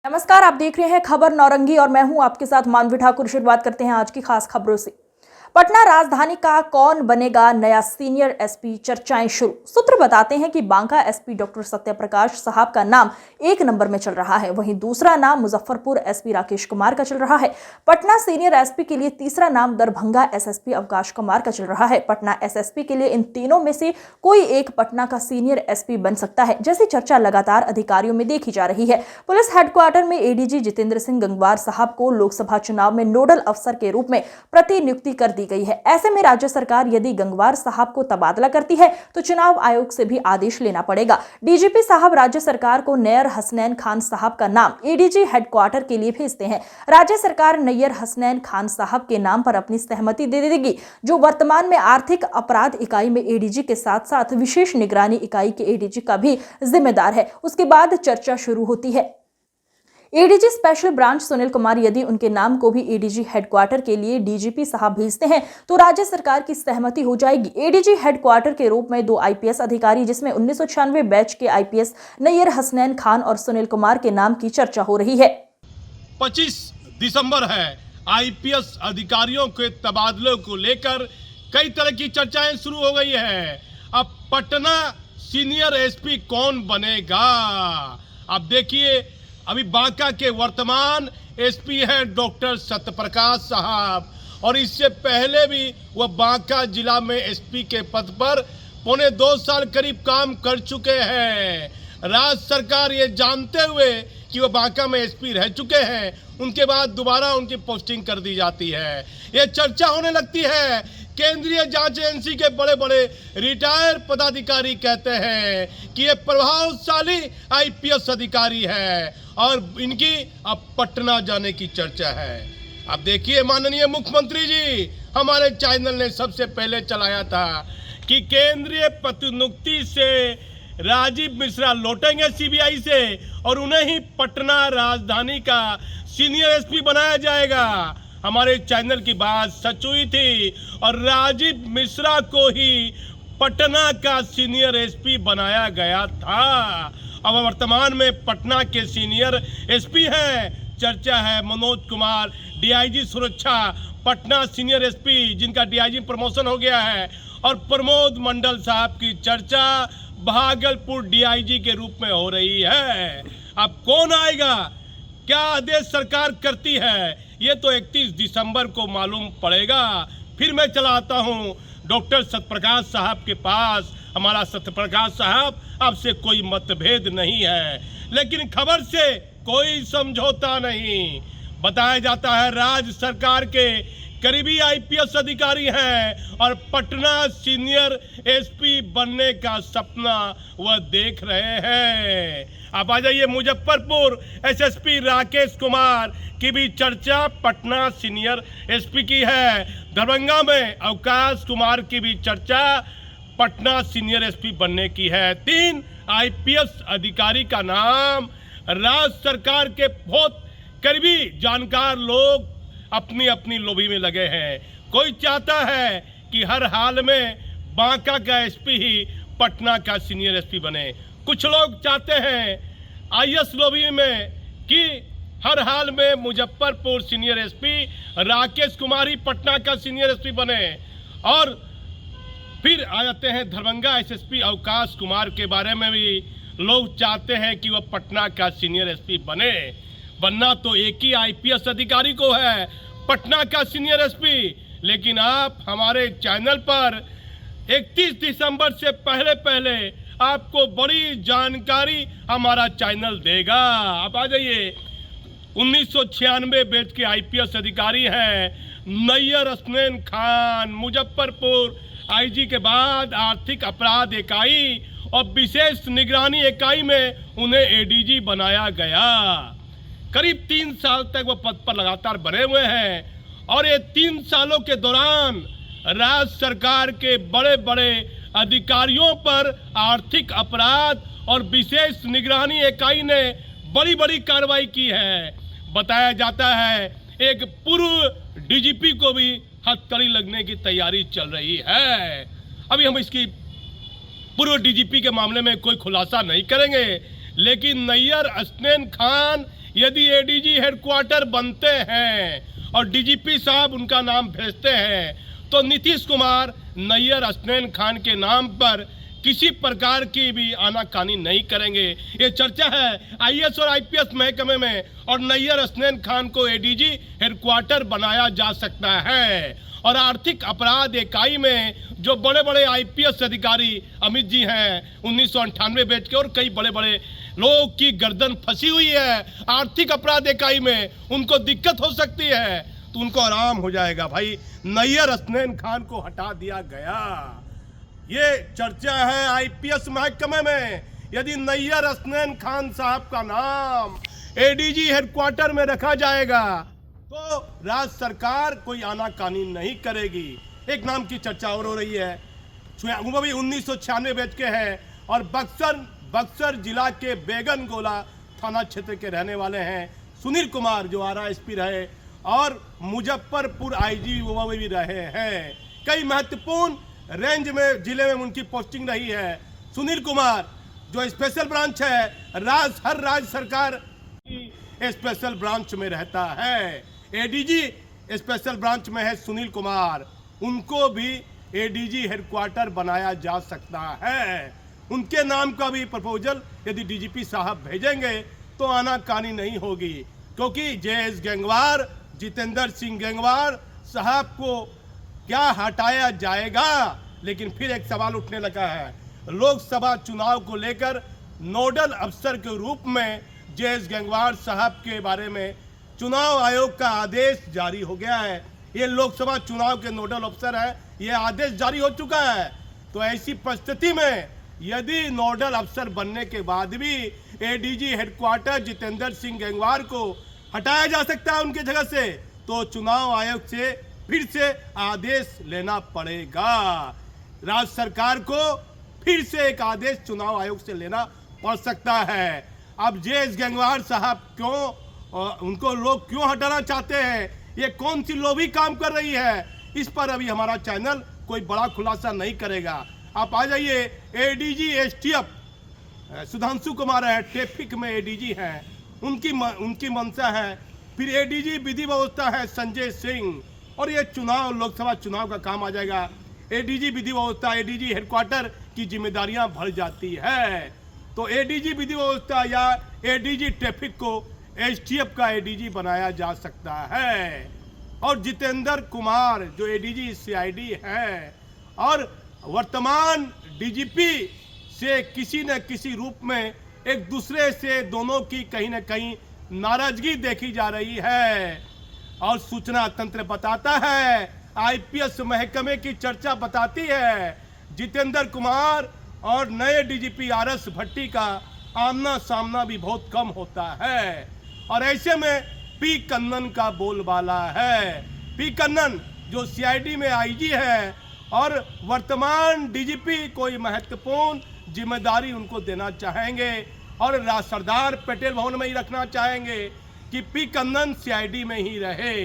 नमस्कार, आप देख रहे हैं खबर नौरंगी और मैं हूं आपके साथ मानवी ठाकुर। शुरुआत करते हैं आज की खास खबरों से। पटना राजधानी का कौन बनेगा नया सीनियर एसपी, चर्चाएं शुरू। सूत्र बताते हैं कि बांका एसपी डॉक्टर सत्यप्रकाश साहब का नाम एक नंबर में चल रहा है, वहीं दूसरा नाम मुजफ्फरपुर एसपी राकेश कुमार का चल रहा है। पटना सीनियर एसपी के लिए तीसरा नाम दरभंगा एसएसपी अवकाश कुमार का चल रहा है। पटना एसएसपी के लिए इन तीनों में से कोई एक पटना का सीनियर एसपी बन सकता है, जैसी चर्चा लगातार अधिकारियों में देखी जा रही है। पुलिस हेडक्वार्टर में एडीजी जितेंद्र सिंह गंगवार साहब को लोकसभा चुनाव में नोडल अफसर के रूप में प्रतिनियुक्ति कर दी गई है। ऐसे में राज्य सरकार यदि गंगवार साहब को तबादला करती है तो चुनाव आयोग से भी आदेश लेना पड़ेगा। डीजीपी साहब राज्य सरकार को नैयर हसनैन खान साहब का नाम एडीजी हेडक्वार्टर के लिए भेजते हैं। राज्य सरकार नैयर हसनैन खान साहब के नाम पर अपनी सहमति दे देगी, जो वर्तमान में आर्थिक अपराध इकाई में एडीजी के साथ साथ विशेष निगरानी इकाई के एडीजी का भी जिम्मेदार है। उसके बाद चर्चा शुरू होती है। ADG special branch Sunil Kumar यदि उनके नाम को भी एडीजी हेडक्वार्टर के लिए डीजीपी साहब भेजते हैं तो राज्य सरकार की सहमति हो जाएगी। एडीजी हेडक्वार्टर के रूप में 2 आईपीएस अधिकारी, जिसमें 1996 बैच के आईपीएस नैयर हसनैन खान और सुनील कुमार के नाम की चर्चा हो रही है। 25 दिसंबर है। आईपीएस अधिकारियों के तबादलों को लेकर कई तरह की चर्चाएं शुरू हो गई है। अब पटना सीनियर एसपी कौन बनेगा? अब देखिए, अभी बांका के वर्तमान एसपी हैं डॉक्टर सत्यप्रकाश साहब, और इससे पहले भी वह बांका जिला में एसपी के पद पर 1.25 साल करीब काम कर चुके हैं। राज्य सरकार ये जानते हुए कि वह बांका में एसपी रह चुके हैं, उनके बाद दोबारा उनकी पोस्टिंग कर दी जाती है। ये चर्चा होने लगती है। केंद्रीय जांच एजेंसी के बड़े बड़े रिटायर पदाधिकारी कहते हैं कि ये प्रभावशाली आईपीएस अधिकारी है और इनकी अब पटना जाने की चर्चा है। अब देखिए, माननीय मुख्यमंत्री जी हमारे चैनल ने सबसे पहले चलाया था कि केंद्रीय प्रतिनियुक्ति से राजीव मिश्रा लौटेंगे सीबीआई से और उन्हें ही पटना राजधानी का सीनियर एसपी बनाया जाएगा। हमारे चैनल की बात सच हुई थी और राजीव मिश्रा को ही पटना का सीनियर एसपी बनाया गया था। अब वर्तमान में पटना के सीनियर एसपी हैं। चर्चा है मनोज कुमार डीआईजी सुरक्षा पटना सीनियर एसपी, जिनका डीआईजी प्रमोशन हो गया है, और प्रमोद मंडल साहब की चर्चा भागलपुर डीआईजी के रूप में हो रही है। अब कौन आएगा, क्या आदेश सरकार करती है, ये तो 31 दिसंबर को मालूम पड़ेगा। फिर मैं चला आता हूँ डॉक्टर सत्यप्रकाश साहब के पास। हमारा सत्यप्रकाश साहब, आपसे कोई मतभेद नहीं है, लेकिन खबर से कोई समझौता नहीं। बताया जाता है राज्य सरकार के करीबी आईपीएस अधिकारी हैं और पटना सीनियर एसपी बनने का सपना वह देख रहे हैं। अब आ जाइए, मुजफ्फरपुर एसएसपी राकेश कुमार की भी चर्चा पटना सीनियर एसपी की है। दरभंगा में अवकाश कुमार की भी चर्चा पटना सीनियर एसपी बनने की है। 3 आईपीएस अधिकारी का नाम राज्य सरकार के बहुत करीबी जानकार लोग अपनी अपनी लोभी में लगे हैं। कोई चाहता है कि हर हाल में बांका का एसपी ही पटना का सीनियर एसपी बने। कुछ लोग चाहते हैं आईएएस लोभी में कि हर हाल में मुजफ्फरपुर सीनियर एसपी राकेश कुमार ही पटना का सीनियर एसपी बने। और फिर आ जाते हैं दरभंगा एसएसपी अवकाश कुमार के बारे में भी लोग चाहते हैं कि वह पटना का सीनियर एसपी बने। बनना तो एक ही आईपीएस अधिकारी को है, पटना का सीनियर एसपी, लेकिन आप हमारे चैनल पर 31 दिसंबर से पहले आपको बड़ी जानकारी हमारा चैनल देगा। आप आ जाइए, 1996 बैच के आईपीएस अधिकारी हैं नैयर हसनैन खान, मुजफ्फरपुर आईजी के बाद आर्थिक अपराध इकाई और विशेष निगरानी इकाई में उन्हें एडीजी बनाया गया। करीब 3 साल तक वो पद पर लगातार बने हुए हैं और ये 3 सालों के दौरान राज्य सरकार के बड़े बड़े अधिकारियों पर आर्थिक अपराध और विशेष निगरानी इकाई ने बड़ी बड़ी कार्रवाई की है। बताया जाता है एक पूर्व डीजीपी को भी हथकड़ी लगने की तैयारी चल रही है। अभी हम इसकी पूर्व डीजीपी के मामले में कोई खुलासा नहीं करेंगे, लेकिन नैयर हसनैन खान यदि एडीजी हेडक्वार्टर बनते हैं और डीजीपी साहब उनका नाम भेजते हैं तो नीतीश कुमार नैयर हसनैन खान के नाम पर किसी प्रकार की भी आनाकानी नहीं करेंगे। ये चर्चा है आईएएस और आईपीएस महकमे में, और नैयर हसनैन खान को एडीजी हेडक्वार्टर बनाया जा सकता है। और आर्थिक अपराध इकाई में जो बड़े बड़े आईपीएस अधिकारी अमित जी हैं 1998 बैच के, और कई बड़े बड़े लोगों की गर्दन फंसी हुई है आर्थिक अपराध इकाई में, उनको दिक्कत हो सकती है तो उनको आराम हो जाएगा। भाई नैयर हसनैन खान को हटा दिया गया, ये चर्चा है आईपीएस महकमे में। यदि नैयर हसनैन खान साहब का नाम एडीजी हेडक्वार्टर में रखा जाएगा तो राज्य सरकार कोई आनाकानी नहीं करेगी। एक नाम की चर्चा और हो रही है, वो भी 1996 बैच के हैं और बक्सर जिला के बेगन गोला थाना क्षेत्र के रहने वाले हैं सुनील कुमार, जो आरा एसपी रहे और मुजफ्फरपुर आईजी वो भी रहे हैं। कई महत्वपूर्ण रेंज में जिले में उनकी पोस्टिंग रही है। सुनील कुमार जो स्पेशल ब्रांच है, हर राज्य सरकार की स्पेशल ब्रांच में रहता है। एडीजी स्पेशल ब्रांच में है सुनील कुमार, उनको भी एडीजी हेडक्वार्टर बनाया जा सकता है। उनके नाम का भी प्रपोजल यदि डीजीपी साहब भेजेंगे तो आनाकानी नहीं होगी, क्योंकि जेएस गंगवार, जितेंद्र सिंह गंगवार साहब को क्या हटाया जाएगा। लेकिन फिर एक सवाल उठने लगा है, लोकसभा चुनाव को लेकर नोडल अफसर के रूप में जेएस गंगवार साहब के बारे में चुनाव आयोग का आदेश जारी हो गया है। ये लोकसभा चुनाव के नोडल अफसर है, ये आदेश जारी हो चुका है। तो ऐसी परिस्थिति में यदि नोडल अफसर बनने के बाद भी एडीजी हेडक्वार्टर जितेंद्र सिंह गंगवार को हटाया जा सकता है उनकी जगह से, तो चुनाव आयोग से फिर से आदेश लेना पड़ेगा। राज्य सरकार को फिर से एक आदेश चुनाव आयोग से लेना पड़ सकता है। अब जेएस गंगवार साहब उनको लोग क्यों हटाना चाहते हैं, ये कौन सी लोभी काम कर रही है, इस पर अभी हमारा चैनल कोई बड़ा खुलासा नहीं करेगा। आप आ जाइए, एडीजी एसटीएफ सुधांशु कुमार है, ट्रैफिक में एडीजी हैं, उनकी मंशा है। फिर एडीजी विधि व्यवस्था है संजय सिंह, और ये लोकसभा चुनाव का काम आ जाएगा। एडीजी विधि व्यवस्था, एडीजी हेडक्वार्टर की जिम्मेदारियां बढ़ जाती है, तो एडीजी विधि व्यवस्था या एडीजी ट्रैफिक को एसटीएफ का एडीजी बनाया जा सकता है। और जितेंद्र कुमार जो एडीजी सीआईडी है और वर्तमान डीजीपी से किसी न किसी रूप में एक दूसरे से दोनों की कहीं न कहीं नाराजगी देखी जा रही है। और सूचना तंत्र बताता है, आईपीएस महकमे की चर्चा बताती है, जितेंद्र कुमार और नए डीजीपी आरएस भट्टी का आमना सामना भी बहुत कम होता है। और ऐसे में पी कन्नन का बोलबाला है। पी कन्नन जो सीआईडी में आईजी है और वर्तमान डीजीपी कोई महत्वपूर्ण जिम्मेदारी उनको देना चाहेंगे और सरदार पटेल भवन में ही रखना चाहेंगे कि पी कन्नन सीआईडी में ही रहे।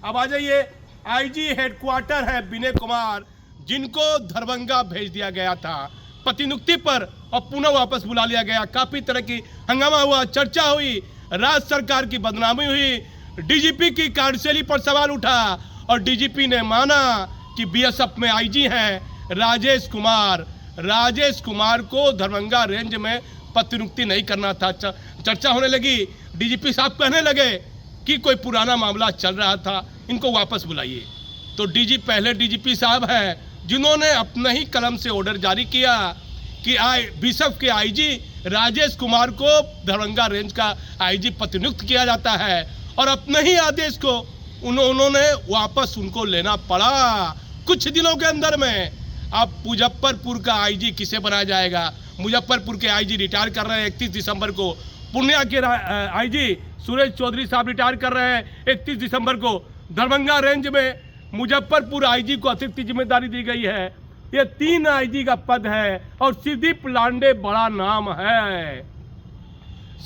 अब आ जाइए, आईजी हेडक्वार्टर है विनय कुमार, जिनको दरभंगा भेज दिया गया था प्रतिनियुक्ति पर और पुनः वापस बुला लिया गया। काफी तरह की हंगामा हुआ, चर्चा हुई, राज्य सरकार की बदनामी हुई, डीजीपी की कार्यशैली पर सवाल उठा और डीजीपी ने माना कि बीएसएफ में आईजी हैं राजेश कुमार को दरभंगा रेंज में प्रतिनियुक्ति नहीं करना था। चर्चा होने लगी, डीजीपी साहब कहने लगे कि कोई पुराना मामला चल रहा था, इनको वापस बुलाइए। तो पहले डीजीपी साहब हैं जिन्होंने अपने ही कलम से ऑर्डर जारी किया कि बीएसएफ के आईजी राजेश कुमार को दरभंगा रेंज का आईजी प्रतिनियुक्त किया जाता है, और अपने ही आदेश को उन्होंने वापस उनको लेना पड़ा कुछ दिनों के अंदर में। अब मुजफ्फरपुर का आईजी किसे बनाया जाएगा? मुजफ्फरपुर के आईजी रिटायर कर रहे हैं 31 दिसंबर को। पूर्णिया के आईजी सुरेश चौधरी साहब रिटायर कर रहे हैं 31 दिसंबर को। दरभंगा रेंज में मुजफ्फरपुर आईजी को अतिरिक्त जिम्मेदारी दी गई है। ये 3 आईजी का पद है और शिवदीप लांडे बड़ा नाम है।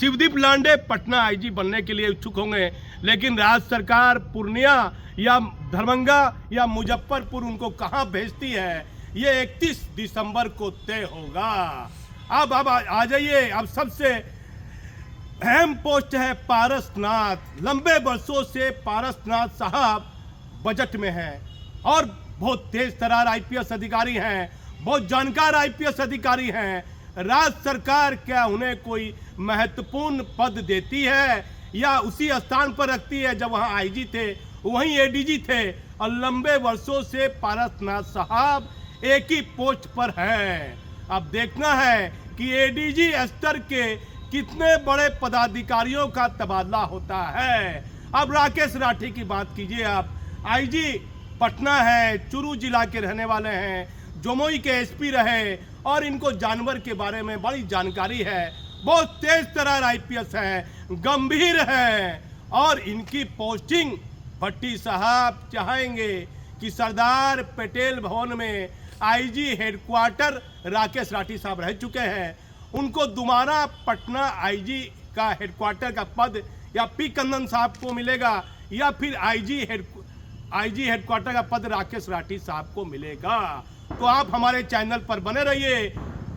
शिवदीप लांडे पटना आईजी बनने के लिए इच्छुक होंगे, लेकिन राज्य सरकार पूर्णिया या दरभंगा या मुजफ्फरपुर उनको कहां भेजती है, ये 31 दिसंबर को तय होगा। अब आ जाइए, अब सबसे अहम पोस्ट है पारसनाथ। लंबे वर्षों से पारसनाथ साहब बजट में हैं और बहुत तेज तरार आईपीएस अधिकारी हैं, बहुत जानकार आईपीएस अधिकारी हैं। राज्य सरकार क्या उन्हें कोई महत्वपूर्ण पद देती है या उसी स्थान पर रखती है जब वहाँ आईजी थे, वहीं एडीजी थे, और लंबे वर्षों से पारसनाथ साहब एक ही पोस्ट पर हैं। अब देखना है कि एडीजी स्तर के कितने बड़े पदाधिकारियों का तबादला होता है। अब राकेश राठी की बात कीजिए आप। आईजी पटना है, चुरू जिला के रहने वाले हैं, जमुई के एसपी रहे और इनको जानवर के बारे में बड़ी जानकारी है। बहुत तेज तरार आईपीएस है, गंभीर है और इनकी पोस्टिंग भट्टी साहब चाहेंगे कि सरदार पटेल भवन में आईजी हेडक्वार्टर राकेश राठी साहब रह चुके हैं, उनको दोबारा पटना आईजी का हेडक्वार्टर का पद या पी कंदन साहब को मिलेगा या फिर आईजी हेडक्वार्टर का पद राकेश राठी साहब को मिलेगा। तो आप हमारे चैनल पर बने रहिए।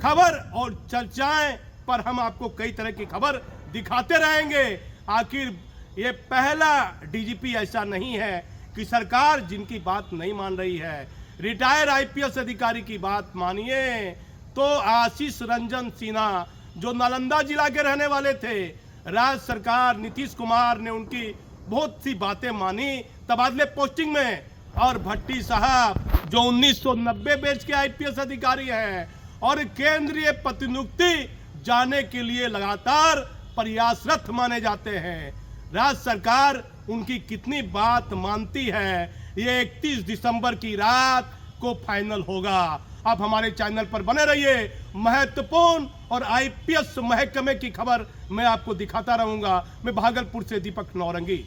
खबर और चर्चाएं पर हम आपको कई तरह की खबर दिखाते रहेंगे। आखिर ये पहला डीजीपी ऐसा नहीं है कि सरकार जिनकी बात नहीं मान रही है। रिटायर आईपीएस अधिकारी की बात मानिए तो आशीष रंजन सिन्हा जो नालंदा जिला के रहने वाले थे, राज्य सरकार नीतीश कुमार ने उनकी बहुत सी बातें मानी तबादले पोस्टिंग में, और भट्टी साहब जो 1990 बैच के आईपीएस अधिकारी हैं और केंद्रीय प्रतिनियुक्ति जाने के लिए लगातार प्रयासरत माने जाते हैं। राज्य सरकार उनकी कितनी बात मानती है ये 31 दिसंबर की रात को फाइनल होगा। आप हमारे चैनल पर बने रहिए। महत्वपूर्ण और आईपीएस महकमे की खबर मैं आपको दिखाता रहूंगा। मैं भागलपुर से दीपक नौरंगी।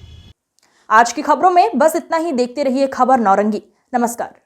आज की खबरों में बस इतना ही। देखते रहिए खबर नौरंगी। नमस्कार।